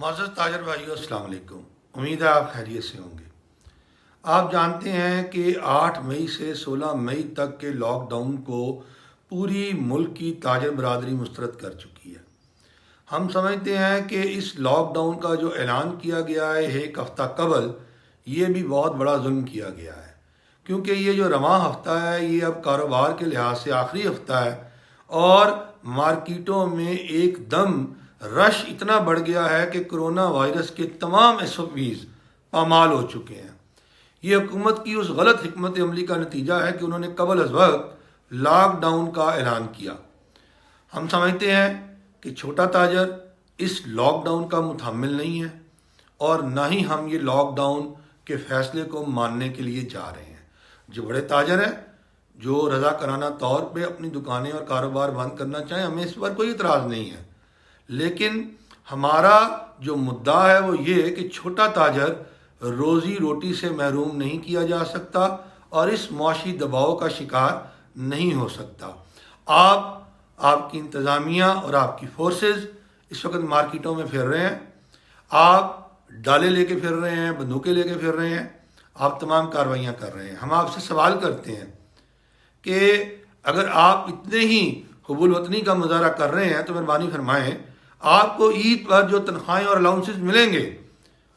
معزز تاجر بھائیو السلام علیکم۔ امید ہے آپ خیریت سے ہوں گے۔ آپ جانتے ہیں کہ 8 مئی سے 16 مئی تک کے لاک ڈاؤن کو پوری ملک کی تاجر برادری مسترد کر چکی ہے۔ ہم سمجھتے ہیں کہ اس لاک ڈاؤن کا جو اعلان کیا گیا ہے ایک ہفتہ قبل، یہ بھی بہت بڑا ظلم کیا گیا ہے، کیونکہ یہ جو رواں ہفتہ ہے یہ اب کاروبار کے لحاظ سے آخری ہفتہ ہے اور مارکیٹوں میں ایک دم رش اتنا بڑھ گیا ہے کہ کرونا وائرس کے تمام SOPs پامال ہو چکے ہیں۔ یہ حکومت کی اس غلط حکمت عملی کا نتیجہ ہے کہ انہوں نے قبل از وقت لاک ڈاؤن کا اعلان کیا۔ ہم سمجھتے ہیں کہ چھوٹا تاجر اس لاک ڈاؤن کا متحمل نہیں ہے اور نہ ہی ہم یہ لاک ڈاؤن کے فیصلے کو ماننے کے لیے جا رہے ہیں۔ جو بڑے تاجر ہیں، جو رضاکارانہ طور پہ اپنی دکانیں اور کاروبار بند کرنا چاہیں، ہمیں اس پر کوئی اعتراض نہیں ہے، لیکن ہمارا جو مدعا ہے وہ یہ ہے کہ چھوٹا تاجر روزی روٹی سے محروم نہیں کیا جا سکتا اور اس معاشی دباؤ کا شکار نہیں ہو سکتا۔ آپ کی انتظامیہ اور آپ کی فورسز اس وقت مارکیٹوں میں پھر رہے ہیں، آپ ڈالے لے کے پھر رہے ہیں، بندوقیں لے کے پھر رہے ہیں، آپ تمام کارروائیاں کر رہے ہیں۔ ہم آپ سے سوال کرتے ہیں کہ اگر آپ اتنے ہی حب الوطنی کا مظاہرہ کر رہے ہیں تو مہربانی فرمائیں، آپ کو عید پر جو تنخواہیں اور الاؤنسز ملیں گے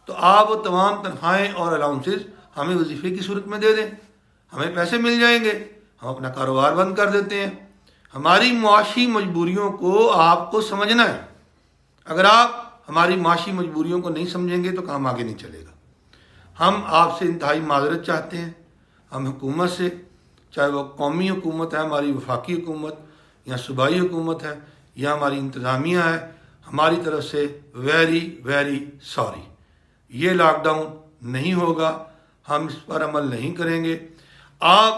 تو آپ وہ تمام تنخواہیں اور الاؤنسز ہمیں وظیفے کی صورت میں دے دیں، ہمیں پیسے مل جائیں گے، ہم اپنا کاروبار بند کر دیتے ہیں۔ ہماری معاشی مجبوریوں کو آپ کو سمجھنا ہے۔ اگر آپ ہماری معاشی مجبوریوں کو نہیں سمجھیں گے تو کام آگے نہیں چلے گا۔ ہم آپ سے انتہائی معذرت چاہتے ہیں۔ ہم حکومت سے، چاہے وہ قومی حکومت ہے، ہماری وفاقی حکومت یا صوبائی حکومت ہے یا ہماری انتظامیہ ہے، ہماری طرف سے ویری سوری۔ یہ لاک ڈاؤن نہیں ہوگا، ہم اس پر عمل نہیں کریں گے۔ آپ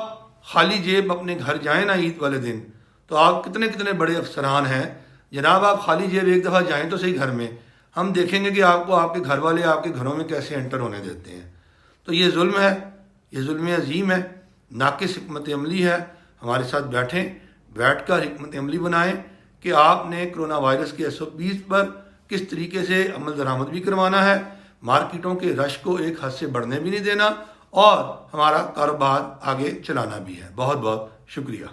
خالی جیب اپنے گھر جائیں نا عید والے دن، تو آپ کتنے بڑے افسران ہیں جناب، آپ خالی جیب ایک دفعہ جائیں تو صحیح گھر میں، ہم دیکھیں گے کہ آپ کو آپ کے گھر والے آپ کے گھروں میں کیسے انٹر ہونے دیتے ہیں۔ تو یہ ظلم ہے، یہ ظلم عظیم ہے، ناقص حکمت عملی ہے۔ ہمارے ساتھ بیٹھ کر حکمت عملی بنائیں کہ آپ نے کرونا وائرس کے SOPs پر کس طریقے سے عمل درآمد بھی کروانا ہے، مارکیٹوں کے رش کو ایک حد سے بڑھنے بھی نہیں دینا اور ہمارا کاروبار آگے چلانا بھی ہے۔ بہت بہت شکریہ۔